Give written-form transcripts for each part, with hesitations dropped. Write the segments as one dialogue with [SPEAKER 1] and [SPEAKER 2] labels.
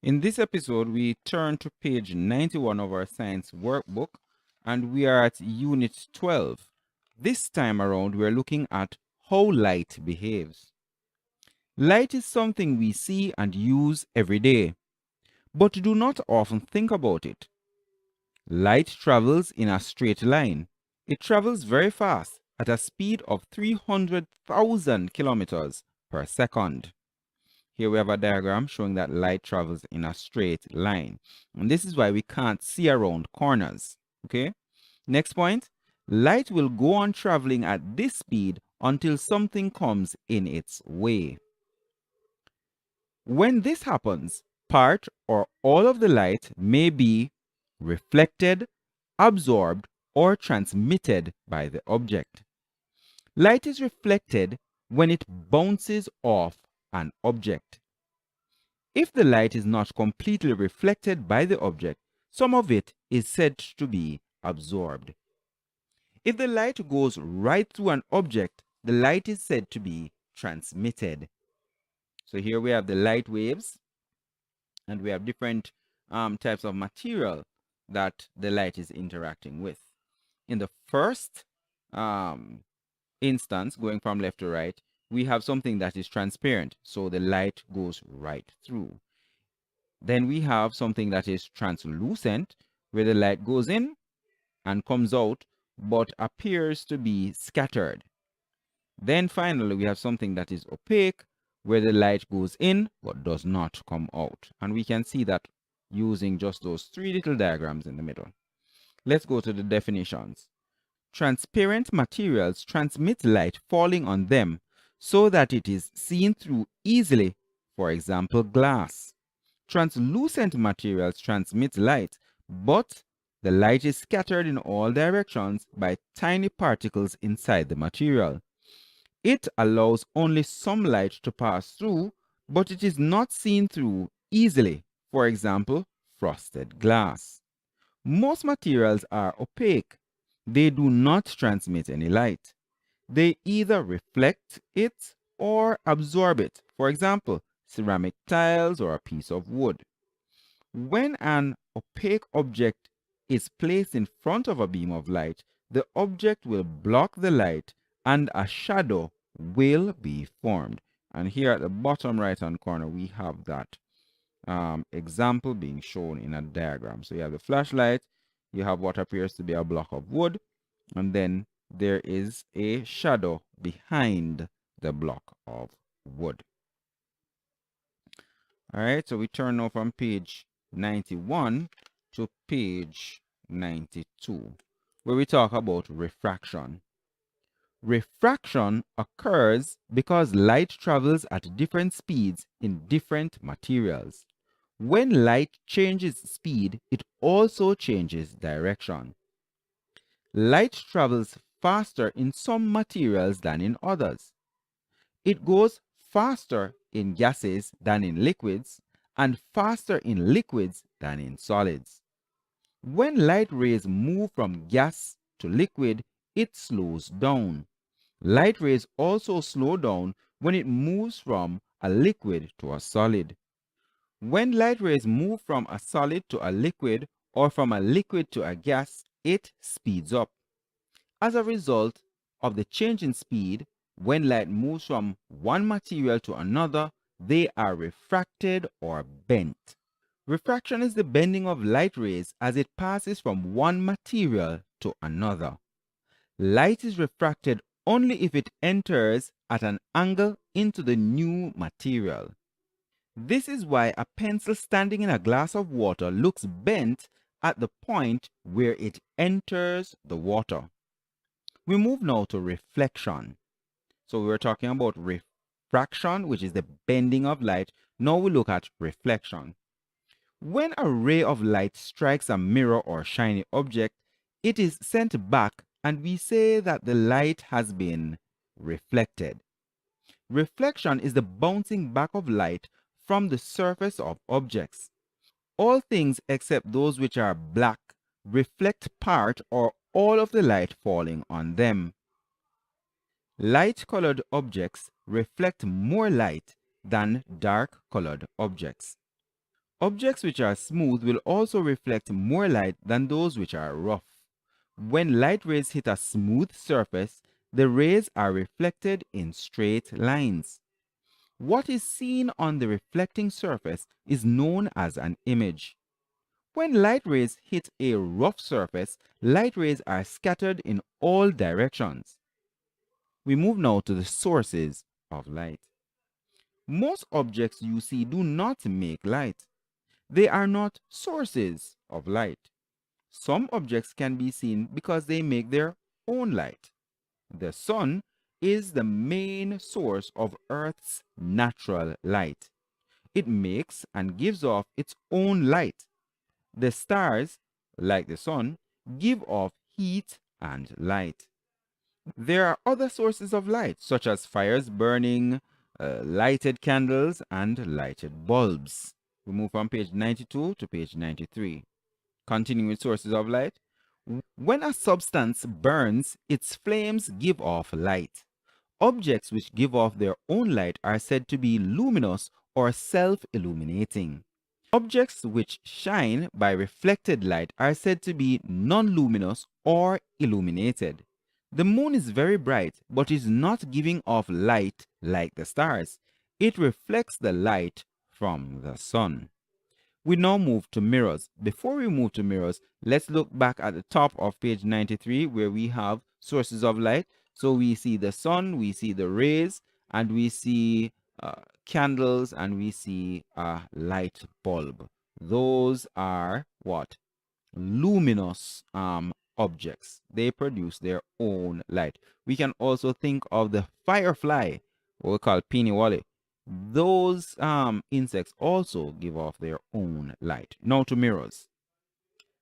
[SPEAKER 1] In this episode, we turn to page 91 of our science workbook, and we are at Unit 12. This time around, we are looking at how light behaves. Light is something we see and use every day, but do not often think about it. Light travels in a straight line. It travels very fast at a speed of 300,000 kilometers per second. Here we have a diagram showing that light travels in a straight line. And this is why we can't see around corners. Okay? Next point. Light will go on traveling at this speed until something comes in its way. When this happens, part or all of the light may be reflected, absorbed, or transmitted by the object. Light is reflected when it bounces off an object. If the light is not completely reflected by the object, some of it is said to be absorbed. If the light goes right through an object, the light is said to be transmitted. So here we have the light waves, and we have different types of material that the light is interacting with. In the first instance, going from left to right, we have something that is transparent, so the light goes right through. Then we have something that is translucent, where the light goes in and comes out, but appears to be scattered. Then finally, we have something that is opaque, where the light goes in, but does not come out. And we can see that using just those three little diagrams in the middle. Let's go to the definitions. Transparent materials transmit light falling on them so that it is seen through easily, for example, glass. Translucent materials transmit light, but the light is scattered in all directions by tiny particles inside the material. It allows only some light to pass through, but it is not seen through easily, for example, frosted glass. Most materials are opaque. They do not transmit any light. They either reflect it or absorb it. For example, ceramic tiles or a piece of wood. When an opaque object is placed in front of a beam of light, the object will block the light and a shadow will be formed. And here at the bottom right hand corner, we have that example being shown in a diagram. So you have the flashlight, you have what appears to be a block of wood, and then there is a shadow behind the block of wood. All right, so we turn now from page 91 to page 92, where we talk about refraction. Refraction occurs because light travels at different speeds in different materials. When light changes speed, it also changes direction. Light travels faster in some materials than in others. It goes faster in gases than in liquids, and faster in liquids than in solids. When light rays move from gas to liquid, it slows down. Light rays also slow down when it moves from a liquid to a solid. When light rays move from a solid to a liquid or from a liquid to a gas, it speeds up. As a result of the change in speed, when light moves from one material to another, they are refracted or bent. Refraction is the bending of light rays as it passes from one material to another. Light is refracted only if it enters at an angle into the new material. This is why a pencil standing in a glass of water looks bent at the point where it enters the water. We move now to reflection. So we were talking about refraction, which is the bending of light. Now we look at reflection. When a ray of light strikes a mirror or shiny object, it is sent back and we say that the light has been reflected. Reflection is the bouncing back of light from the surface of objects. All things except those which are black reflect part or all of the light falling on them. Light-colored objects reflect more light than dark-colored objects. Objects which are smooth will also reflect more light than those which are rough. When light rays hit a smooth surface, the rays are reflected in straight lines. What is seen on the reflecting surface is known as an image. When light rays hit a rough surface, light rays are scattered in all directions. We move now to the sources of light. Most objects you see do not make light. They are not sources of light. Some objects can be seen because they make their own light. The sun is the main source of Earth's natural light. It makes and gives off its own light. The stars, like the sun, give off heat and light. There are other sources of light, such as fires burning, lighted candles, and lighted bulbs. We move from page 92 to page 93. Continuing with sources of light. When a substance burns, its flames give off light. Objects which give off their own light are said to be luminous or self-illuminating. Objects which shine by reflected light are said to be non-luminous or illuminated. The moon is very bright, but is not giving off light like the stars. It reflects the light from the sun. We now move to mirrors. Before we move to mirrors, let's look back at the top of page 93 where we have sources of light. So we see the sun, we see the rays, and we see candles, and we see a light bulb. Those are what? Luminous objects. They produce their own light. We can also think of the firefly, what we call piniwale. Those insects also give off their own light. Now to mirrors.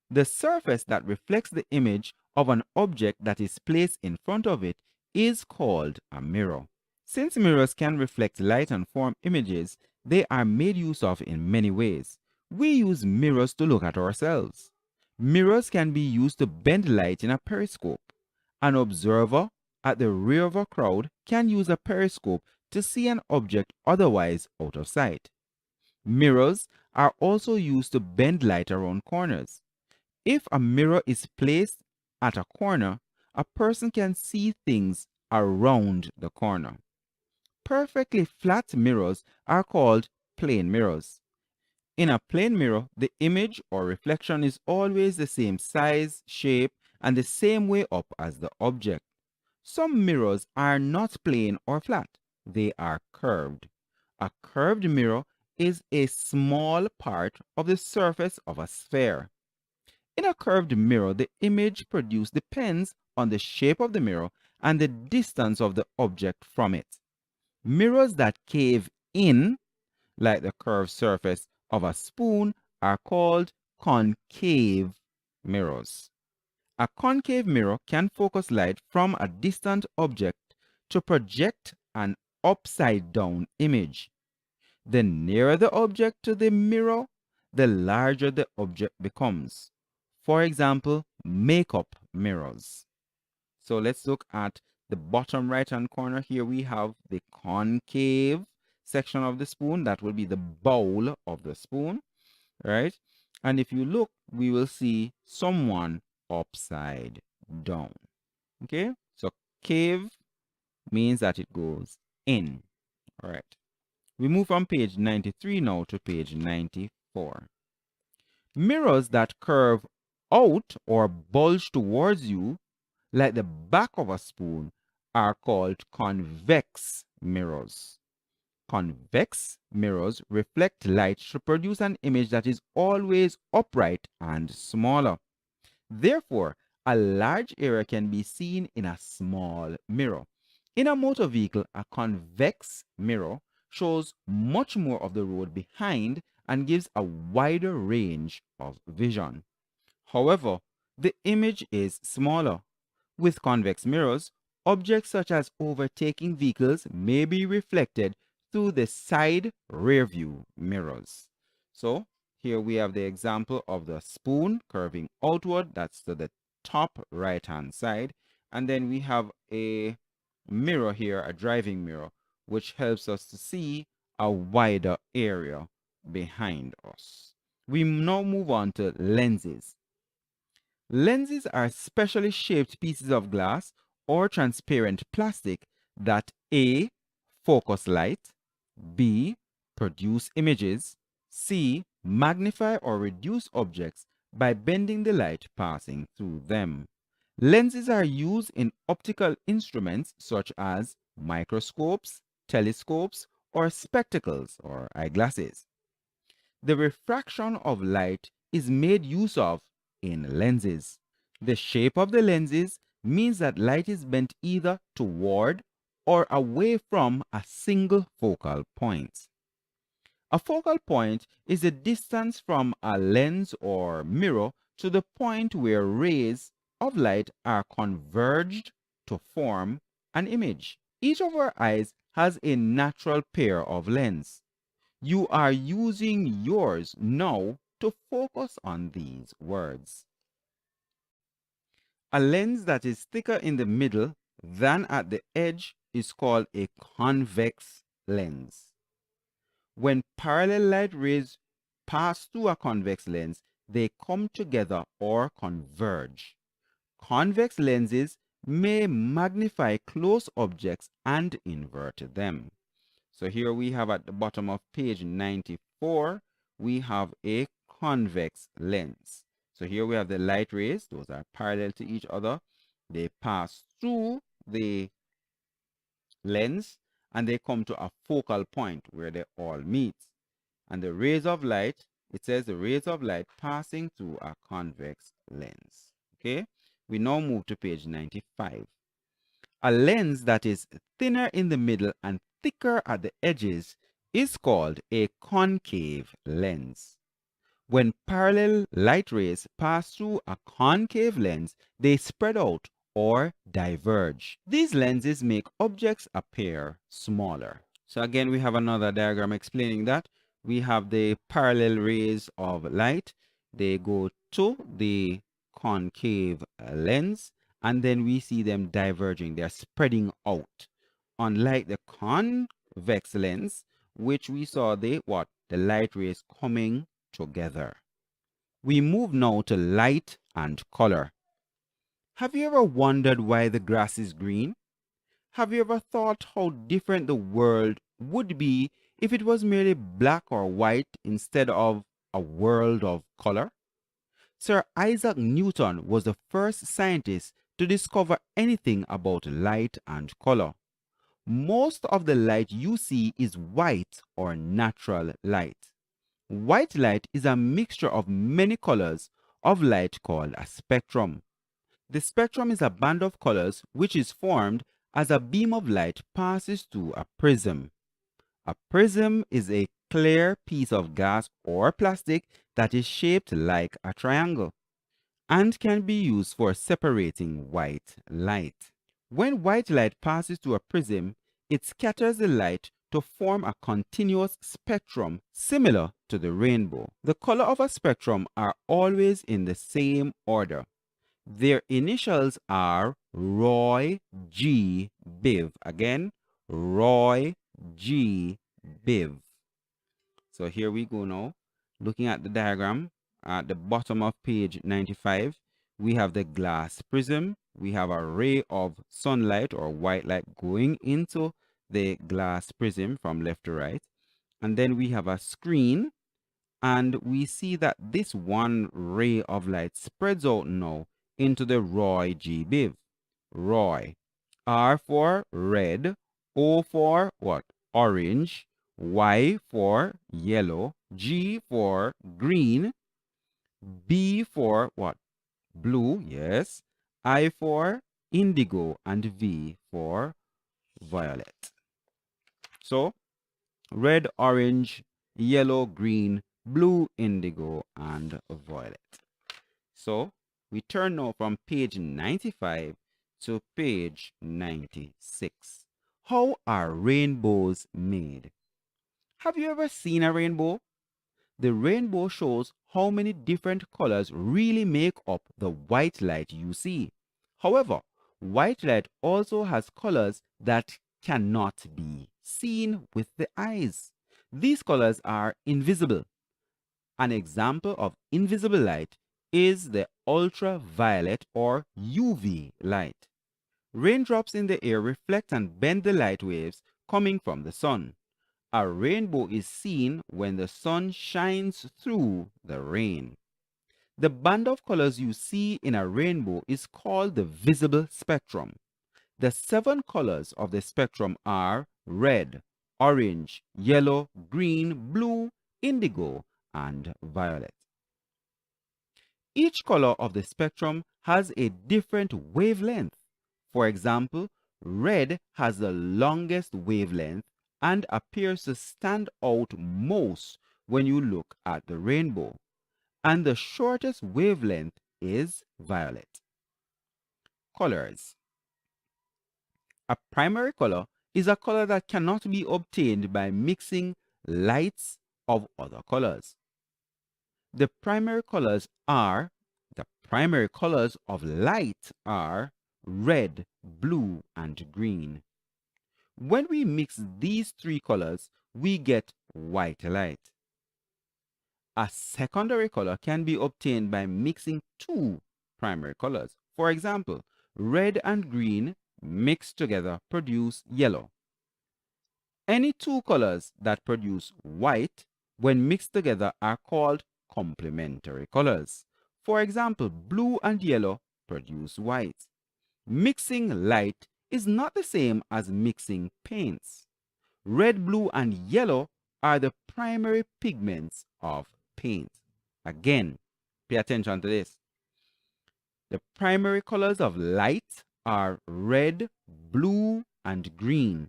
[SPEAKER 1] The surface that reflects the image of an object that is placed in front of it is called a mirror. Since mirrors can reflect light and form images, they are made use of in many ways. We use mirrors to look at ourselves. Mirrors can be used to bend light in a periscope. An observer at the rear of a crowd can use a periscope to see an object otherwise out of sight. Mirrors are also used to bend light around corners. If a mirror is placed at a corner, a person can see things around the corner. Perfectly flat mirrors are called plane mirrors. In a plane mirror, the image or reflection is always the same size, shape, and the same way up as the object. Some mirrors are not plane or flat. They are curved. A curved mirror is a small part of the surface of a sphere. In a curved mirror, the image produced depends on the shape of the mirror and the distance of the object from it. Mirrors that cave in, like the curved surface of a spoon, are called concave mirrors. A concave mirror can focus light from a distant object to project an upside-down image. The nearer the object to the mirror, the larger the object becomes. For example, makeup mirrors. So let's look at the bottom right-hand corner. Here we have the concave section of the spoon. That will be the bowl of the spoon, right? And if you look, we will see someone upside down. Okay, so cave means that it goes in. All right. We move from page 93 now to page 94. Mirrors that curve out or bulge towards you, like the back of a spoon, are called convex mirrors. Convex mirrors reflect light to produce an image that is always upright and smaller. Therefore, a large area can be seen in a small mirror. In a motor vehicle, a convex mirror shows much more of the road behind and gives a wider range of vision. However, the image is smaller. With convex mirrors, objects such as overtaking vehicles may be reflected through the side rear view mirrors. So here we have the example of the spoon curving outward, that's to the top right hand side, and then we have a mirror here, a driving mirror, which helps us to see a wider area behind us. We now move on to lenses. Lenses are specially shaped pieces of glass or transparent plastic that A. focus light, B. produce images, C. magnify or reduce objects by bending the light passing through them. Lenses are used in optical instruments such as microscopes, telescopes, or spectacles or eyeglasses. The refraction of light is made use of in lenses. The shape of the lenses means that light is bent either toward or away from a single focal point. A focal point is the distance from a lens or mirror to the point where rays of light are converged to form an image. Each of our eyes has a natural pair of lenses. You are using yours now to focus on these words. A lens that is thicker in the middle than at the edge is called a convex lens. When parallel light rays pass through a convex lens, they come together or converge. Convex lenses may magnify close objects and invert them. So here we have at the bottom of page 94, we have a convex lens. So here we have the light rays, those are parallel to each other. They pass through the lens and they come to a focal point where they all meet. And the rays of light, it says the rays of light passing through a convex lens. Okay, we now move to page 95. A lens that is thinner in the middle and thicker at the edges is called a concave lens. When parallel light rays pass through a concave lens, they spread out or diverge. These lenses make objects appear smaller. So again, we have another diagram explaining that. We have the parallel rays of light. They go to the concave lens, and then we see them diverging. They're spreading out. Unlike the convex lens, which we saw the light rays coming together. We move now to light and color. Have you ever wondered why the grass is green? Have you ever thought how different the world would be if it was merely black or white instead of a world of color? Sir Isaac Newton was the first scientist to discover anything about light and color. Most of the light you see is white or natural light. White light is a mixture of many colors of light called a spectrum. The spectrum is a band of colors which is formed as a beam of light passes through a prism. A prism is a clear piece of glass or plastic that is shaped like a triangle and can be used for separating white light. When white light passes through a prism, it scatters the light to form a continuous spectrum similar to the rainbow. The color of a spectrum are always in the same order. Their initials are Roy G. Biv. Again, Roy G. Biv. So here we go now. Looking at the diagram at the bottom of page 95, we have the glass prism. We have a ray of sunlight or white light going into the glass prism from left to right. And then we have a screen, and we see that this one ray of light spreads out now into the Roy G. Biv. Roy. R for red, O for what? Orange, Y for yellow, G for green, B for what? Blue, yes. I for indigo, and V for violet. So, red, orange, yellow, green, blue, indigo, and violet. So, we turn now from page 95 to page 96. How are rainbows made? Have you ever seen a rainbow? The rainbow shows how many different colors really make up the white light you see. However, white light also has colors that cannot be seen with the eyes. These colors are invisible An example of invisible light is the ultraviolet or UV light. Raindrops in the air reflect and bend the light waves coming from the sun. A rainbow is seen when the sun shines through the rain. The band of colors you see in a rainbow is called the visible spectrum. The 7 colors of the spectrum are red, orange, yellow, green, blue, indigo, and violet. Each color of the spectrum has a different wavelength. For example, red has the longest wavelength and appears to stand out most when you look at the rainbow, and the shortest wavelength is violet. Colors. A primary color is a color that cannot be obtained by mixing lights of other colors. The primary colors of light are red, blue, and green. When we mix these 3 colors, we get white light. A secondary color can be obtained by mixing 2 primary colors. For example, red and green mixed together produce yellow. Any 2 colors that produce white when mixed together are called complementary colors. For example, blue and yellow produce white. Mixing light is not the same as mixing paints. Red, blue, and yellow are the primary pigments of paint. Again, pay attention to this. The primary colors of light are red, blue, and green,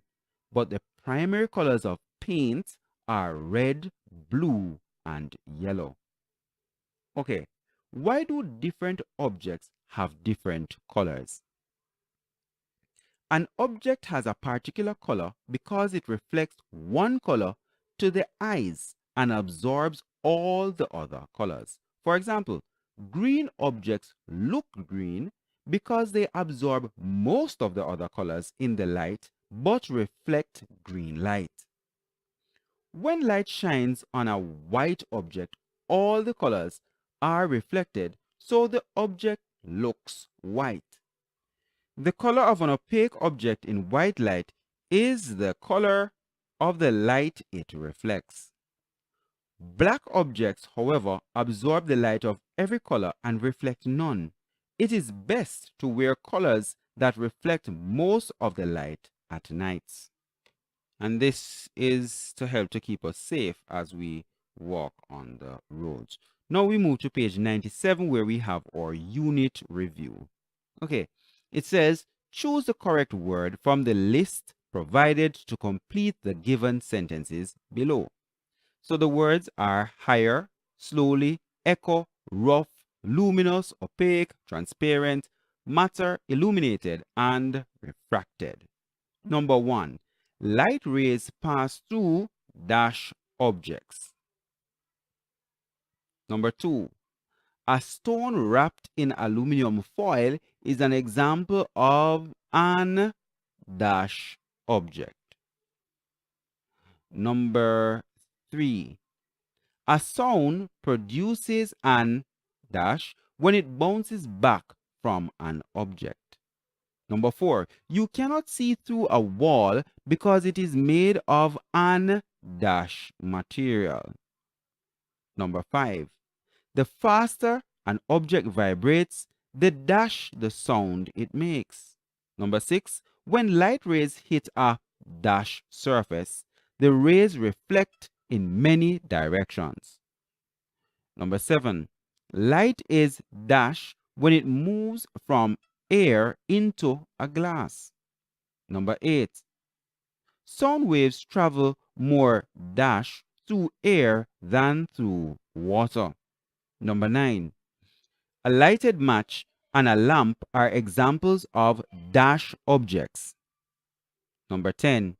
[SPEAKER 1] but the primary colors of paint are red, blue, and yellow. Okay, why do different objects have different colors? An object has a particular color because it reflects one color to the eyes and absorbs all the other colors. For example, green objects look green because they absorb most of the other colors in the light but reflect green light. When light shines on a white object, all the colors are reflected, so the object looks white. The color of an opaque object in white light is the color of the light it reflects. Black objects, however, absorb the light of every color and reflect none. It is best to wear colors that reflect most of the light at night. And this is to help to keep us safe as we walk on the roads. Now we move to page 97 where we have our unit review. Okay, it says choose the correct word from the list provided to complete the given sentences below. So the words are higher, slowly, echo, rough, luminous, opaque, transparent, matter, illuminated, and refracted. Number 1. Light rays pass through dash objects. Number 2. A stone wrapped in aluminum foil is an example of an dash object. Number 3. A sound produces an dash when it bounces back from an object. Number 4. You cannot see through a wall because it is made of an dash material. Number 5. The faster an object vibrates, the dash the sound it makes. Number 6. When light rays hit a dash surface, the rays reflect in many directions. Number 7. Light is dash when it moves from air into a glass. Number 8. Sound waves travel more dash through air than through water. Number 9. A lighted match and a lamp are examples of dash objects. Number 10.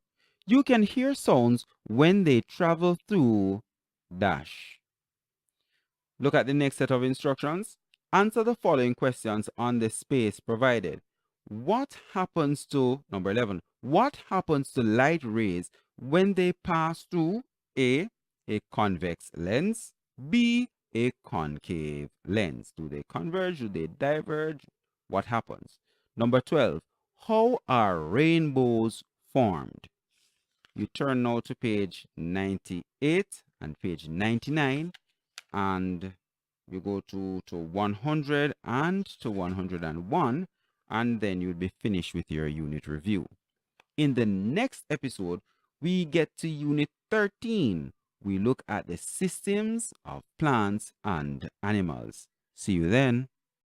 [SPEAKER 1] You can hear sounds when they travel through dash. Look at the next set of instructions. Answer the following questions on the space provided. What happens to, number 11, what happens to light rays when they pass through A convex lens, be a concave lens? Do they converge? Do they diverge? What happens? Number 12, how are rainbows formed? You turn now to page 98 and page 99, and you go to 100 and to 101, and then you'll be finished with your unit review. In the next episode, we get to unit 13. We look at the systems of plants and animals. See you then.